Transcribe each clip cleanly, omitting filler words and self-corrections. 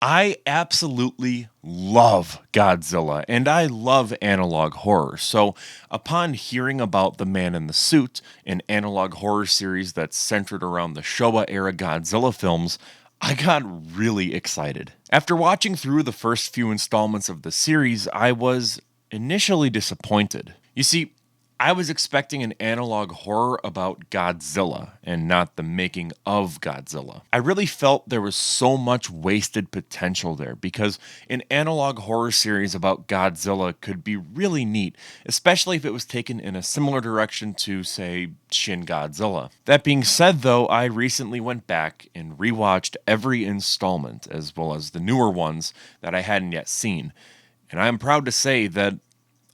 I absolutely love Godzilla, and I love analog horror. So, upon hearing about The Man in the Suit, an analog horror series that's centered around the Showa era Godzilla films, I got really excited. After watching through the first few installments of the series, I was initially disappointed. You see, I was expecting an analog horror about Godzilla and not the making of Godzilla. I really felt there was so much wasted potential there because an analog horror series about Godzilla could be really neat, especially if it was taken in a similar direction to, say, Shin Godzilla. That being said, though, I recently went back and rewatched every installment as well as the newer ones that I hadn't yet seen, and I'm proud to say that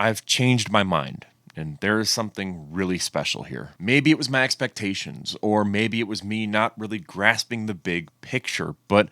I've changed my mind. And there is something really special here. Maybe it was my expectations, or maybe it was me not really grasping the big picture, but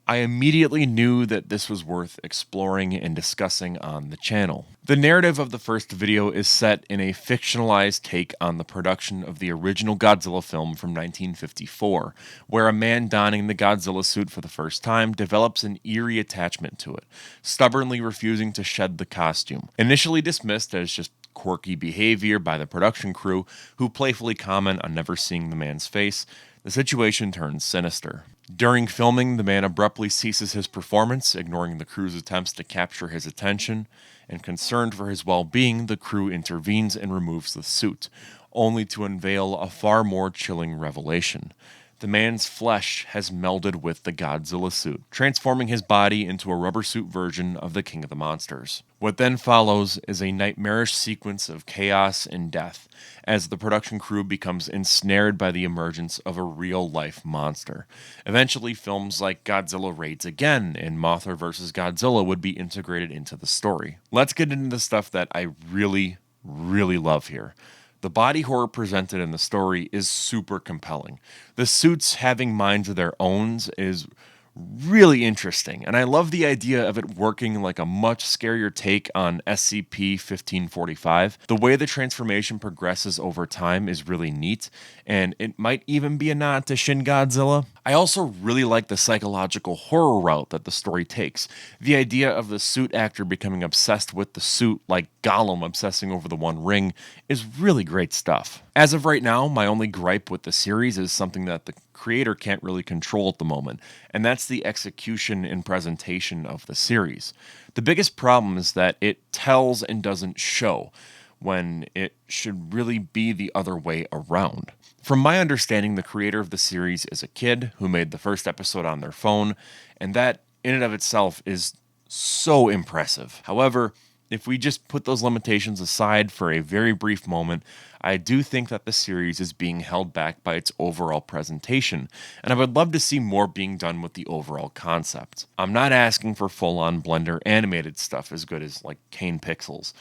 I immediately knew that this was worth exploring and discussing on the channel. The narrative of the first video is set in a fictionalized take on the production of the original Godzilla film from 1954, where a man donning the Godzilla suit for the first time develops an eerie attachment to it, stubbornly refusing to shed the costume. Initially dismissed as just quirky behavior by the production crew, who playfully comment on never seeing the man's face, the situation turns sinister. During filming, the man abruptly ceases his performance, ignoring the crew's attempts to capture his attention, and concerned for his well-being, the crew intervenes and removes the suit, only to unveil a far more chilling revelation. The man's flesh has melded with the Godzilla suit, transforming his body into a rubber suit version of the King of the Monsters. What then follows is a nightmarish sequence of chaos and death, as the production crew becomes ensnared by the emergence of a real-life monster. Eventually, films like Godzilla Raids Again and Mothra vs. Godzilla would be integrated into the story. Let's get into the stuff that I really, really love here. The body horror presented in the story is super compelling. The suits having minds of their own is really interesting, and I love the idea of it working like a much scarier take on SCP-1545. The way the transformation progresses over time is really neat, and it might even be a nod to Shin Godzilla. I also really like the psychological horror route that the story takes. The idea of the suit actor becoming obsessed with the suit, like Gollum obsessing over the One Ring, is really great stuff. As of right now, my only gripe with the series is something that the creator can't really control at the moment, and that's the execution and presentation of the series. The biggest problem is that it tells and doesn't show, when it should really be the other way around. From my understanding, the creator of the series is a kid who made the first episode on their phone, and that in and of itself is so impressive. However, if we just put those limitations aside for a very brief moment, I do think that the series is being held back by its overall presentation, and I would love to see more being done with the overall concept. I'm not asking for full-on Blender animated stuff as good as like Kane Pixels,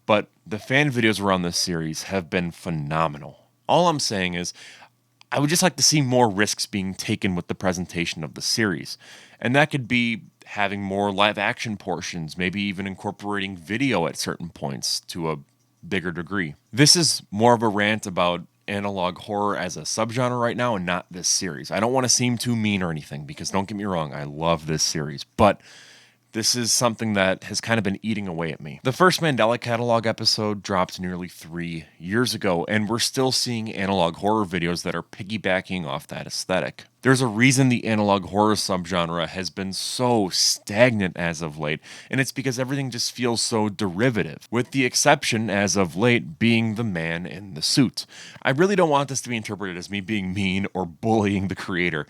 but the fan videos around this series have been phenomenal. All I'm saying is, I would just like to see more risks being taken with the presentation of the series, and that could be having more live action portions, maybe even incorporating video at certain points to a bigger degree. This is more of a rant about analog horror as a subgenre right now and not this series. I don't want to seem too mean or anything, because don't get me wrong, I love this series, but this is something that has kind of been eating away at me. The first Mandela Catalog episode dropped nearly 3 years ago, and we're still seeing analog horror videos that are piggybacking off that aesthetic. There's a reason the analog horror subgenre has been so stagnant as of late, and it's because everything just feels so derivative, with the exception, as of late, being the man in the suit. I really don't want this to be interpreted as me being mean or bullying the creator.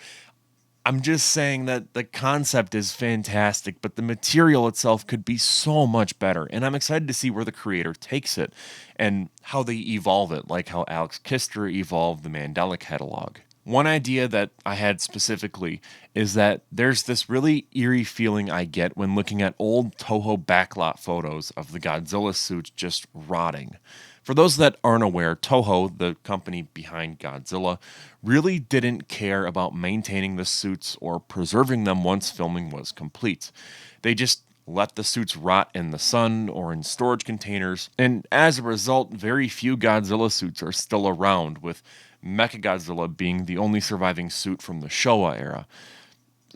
I'm just saying that the concept is fantastic, but the material itself could be so much better, and I'm excited to see where the creator takes it and how they evolve it, like how Alex Kister evolved the Mandela Catalog. One idea that I had specifically is that there's this really eerie feeling I get when looking at old Toho backlot photos of the Godzilla suit just rotting. For those that aren't aware, Toho, the company behind Godzilla, really didn't care about maintaining the suits or preserving them once filming was complete. They just let the suits rot in the sun or in storage containers, and as a result, very few Godzilla suits are still around, with Mechagodzilla being the only surviving suit from the Showa era.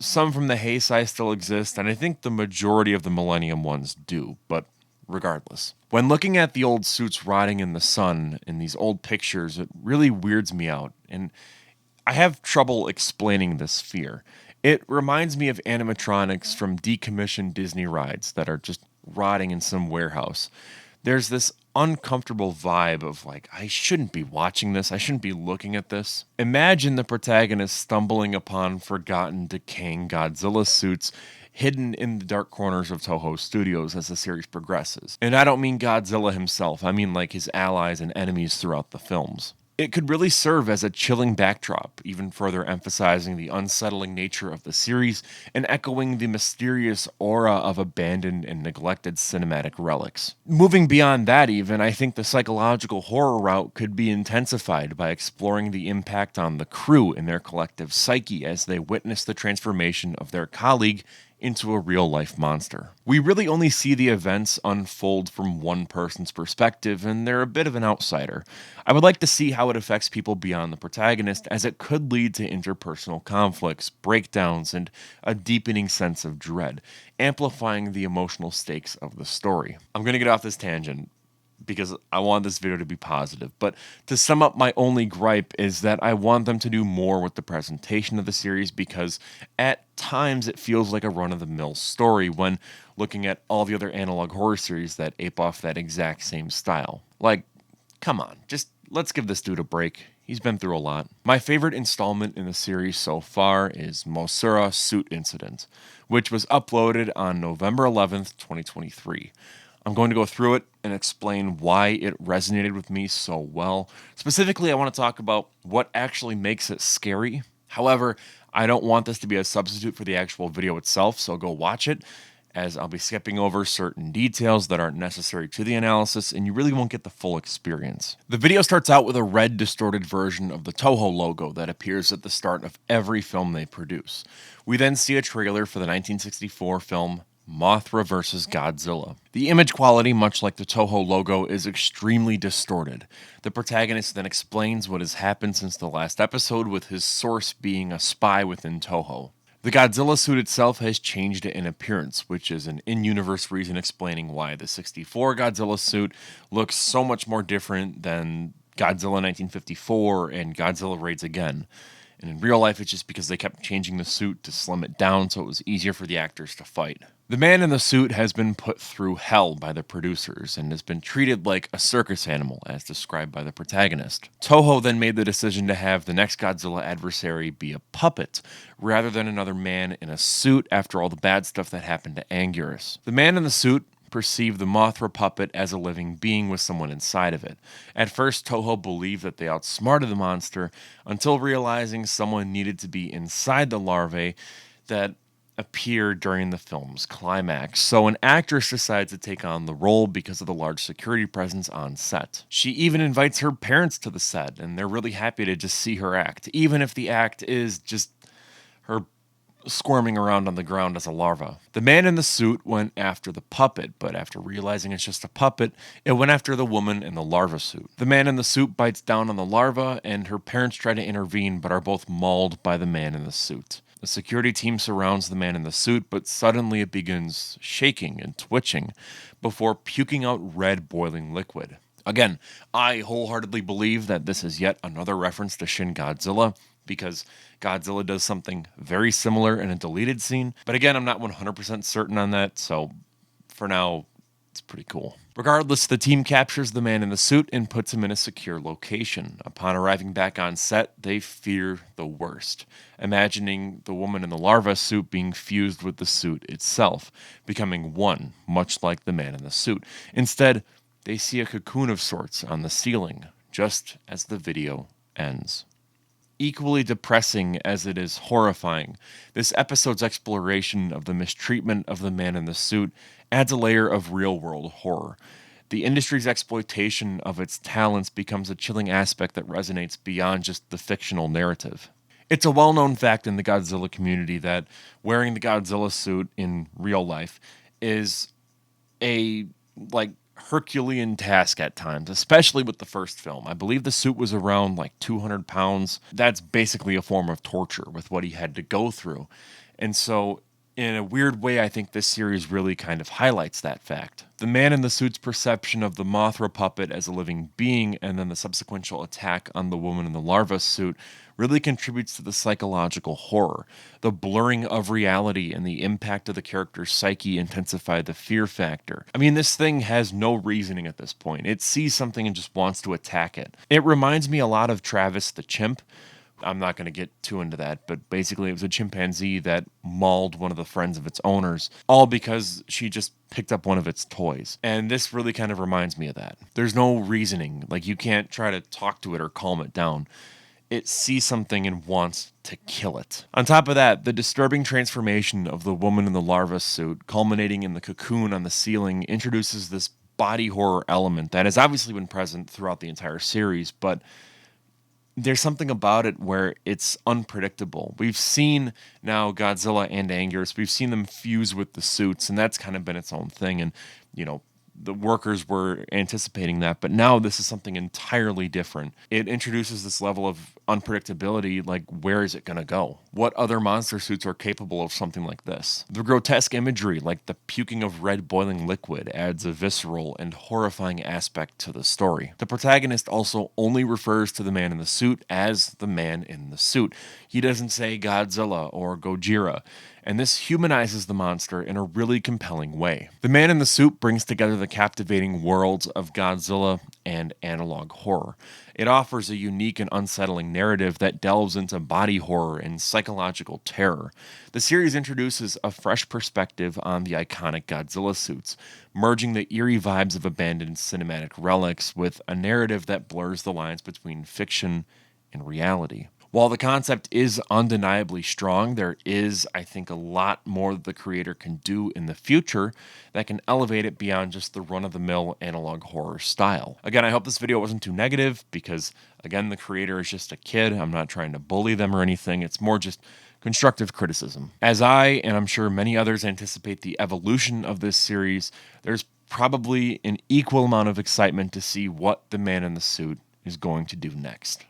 some from the Heisei still exist, and I think the majority of the Millennium ones do, but regardless. When looking at the old suits rotting in the sun in these old pictures, it really weirds me out, and I have trouble explaining this fear. It reminds me of animatronics from decommissioned Disney rides that are just rotting in some warehouse. There's this uncomfortable vibe of like, I shouldn't be watching this, I shouldn't be looking at this. Imagine the protagonist stumbling upon forgotten, decaying Godzilla suits hidden in the dark corners of Toho Studios as the series progresses. And I don't mean Godzilla himself, I mean like his allies and enemies throughout the films. It could really serve as a chilling backdrop, even further emphasizing the unsettling nature of the series and echoing the mysterious aura of abandoned and neglected cinematic relics. Moving beyond that even, I think the psychological horror route could be intensified by exploring the impact on the crew and their collective psyche as they witness the transformation of their colleague into a real-life monster. We really only see the events unfold from one person's perspective, and they're a bit of an outsider. I would like to see how it affects people beyond the protagonist, as it could lead to interpersonal conflicts, breakdowns, and a deepening sense of dread, amplifying the emotional stakes of the story. I'm going to get off this tangent, because I want this video to be positive. But to sum up, my only gripe is that I want them to do more with the presentation of the series, because at times it feels like a run-of-the-mill story when looking at all the other analog horror series that ape off that exact same style. Like, come on, just let's give this dude a break. He's been through a lot. My favorite installment in the series so far is Mosura Suit Incident, which was uploaded on November 11th, 2023. I'm going to go through it and explain why it resonated with me so well. Specifically, I want to talk about what actually makes it scary. However, I don't want this to be a substitute for the actual video itself, so go watch it, as I'll be skipping over certain details that aren't necessary to the analysis, and you really won't get the full experience. The video starts out with a red, distorted version of the Toho logo that appears at the start of every film they produce. We then see a trailer for the 1964 film Mothra vs. Godzilla. The image quality, much like the Toho logo, is extremely distorted. The protagonist then explains what has happened since the last episode, with his source being a spy within Toho. The Godzilla suit itself has changed in appearance, which is an in-universe reason explaining why the 64 Godzilla suit looks so much more different than Godzilla 1954 and Godzilla Raids Again. And in real life, it's just because they kept changing the suit to slim it down so it was easier for the actors to fight. The man in the suit has been put through hell by the producers and has been treated like a circus animal, as described by the protagonist. Toho then made the decision to have the next Godzilla adversary be a puppet, rather than another man in a suit after all the bad stuff that happened to Anguirus. The man in the suit perceived the Mothra puppet as a living being with someone inside of it. At first, Toho believed that they outsmarted the monster, until realizing someone needed to be inside the larvae that appeared during the film's climax. So an actress decides to take on the role because of the large security presence on set. She even invites her parents to the set, and they're really happy to just see her act, even if the act is just her squirming around on the ground as a larva. The man in the suit went after the puppet, but after realizing it's just a puppet, it went after the woman in the larva suit. The man in the suit bites down on the larva, and her parents try to intervene but are both mauled by the man in the suit. The security team surrounds the man in the suit, but suddenly it begins shaking and twitching before puking out red boiling liquid. Again, I wholeheartedly believe that this is yet another reference to Shin Godzilla, because Godzilla does something very similar in a deleted scene. But again, I'm not 100% certain on that, so for now, it's pretty cool. Regardless, the team captures the man in the suit and puts him in a secure location. Upon arriving back on set, they fear the worst, imagining the woman in the larva suit being fused with the suit itself, becoming one, much like the man in the suit. Instead, they see a cocoon of sorts on the ceiling, just as the video ends. Equally depressing as it is horrifying, this episode's exploration of the mistreatment of the man in the suit adds a layer of real-world horror. The industry's exploitation of its talents becomes a chilling aspect that resonates beyond just the fictional narrative. It's a well-known fact in the Godzilla community that wearing the Godzilla suit in real life is a, Herculean task at times, especially with the first film. I believe the suit was around 200 pounds. That's basically a form of torture with what he had to go through. And so, in a weird way, I think this series really kind of highlights that fact. The man in the suit's perception of the Mothra puppet as a living being, and then the subsequent attack on the woman in the larva suit, really contributes to the psychological horror. The blurring of reality and the impact of the character's psyche intensify the fear factor. I mean, this thing has no reasoning at this point. It sees something and just wants to attack it. It reminds me a lot of Travis the chimp. I'm not going to get too into that, but basically it was a chimpanzee that mauled one of the friends of its owners, all because she just picked up one of its toys. And this really kind of reminds me of that. There's no reasoning. Like, you can't try to talk to it or calm it down. It sees something and wants to kill it. On top of that, the disturbing transformation of the woman in the larva suit, culminating in the cocoon on the ceiling, introduces this body horror element that has obviously been present throughout the entire series, but there's something about it where it's unpredictable. We've seen now Godzilla and Anguirus, we've seen them fuse with the suits, and that's kind of been its own thing. And, the workers were anticipating that, but now this is something entirely different. It introduces this level of unpredictability, like, where is it going to go? What other monster suits are capable of something like this? The grotesque imagery, like the puking of red boiling liquid, adds a visceral and horrifying aspect to the story. The protagonist also only refers to the man in the suit as the man in the suit. He doesn't say Godzilla or Gojira, and this humanizes the monster in a really compelling way. The man in the suit brings together the captivating worlds of Godzilla and analog horror. It offers a unique and unsettling narrative that delves into body horror and psychological terror. The series introduces a fresh perspective on the iconic Godzilla suits, merging the eerie vibes of abandoned cinematic relics with a narrative that blurs the lines between fiction and reality. While the concept is undeniably strong, there is, I think, a lot more that the creator can do in the future that can elevate it beyond just the run-of-the-mill analog horror style. Again, I hope this video wasn't too negative because, again, the creator is just a kid. I'm not trying to bully them or anything. It's more just constructive criticism. As I, and I'm sure many others, anticipate the evolution of this series, there's probably an equal amount of excitement to see what the man in the suit is going to do next.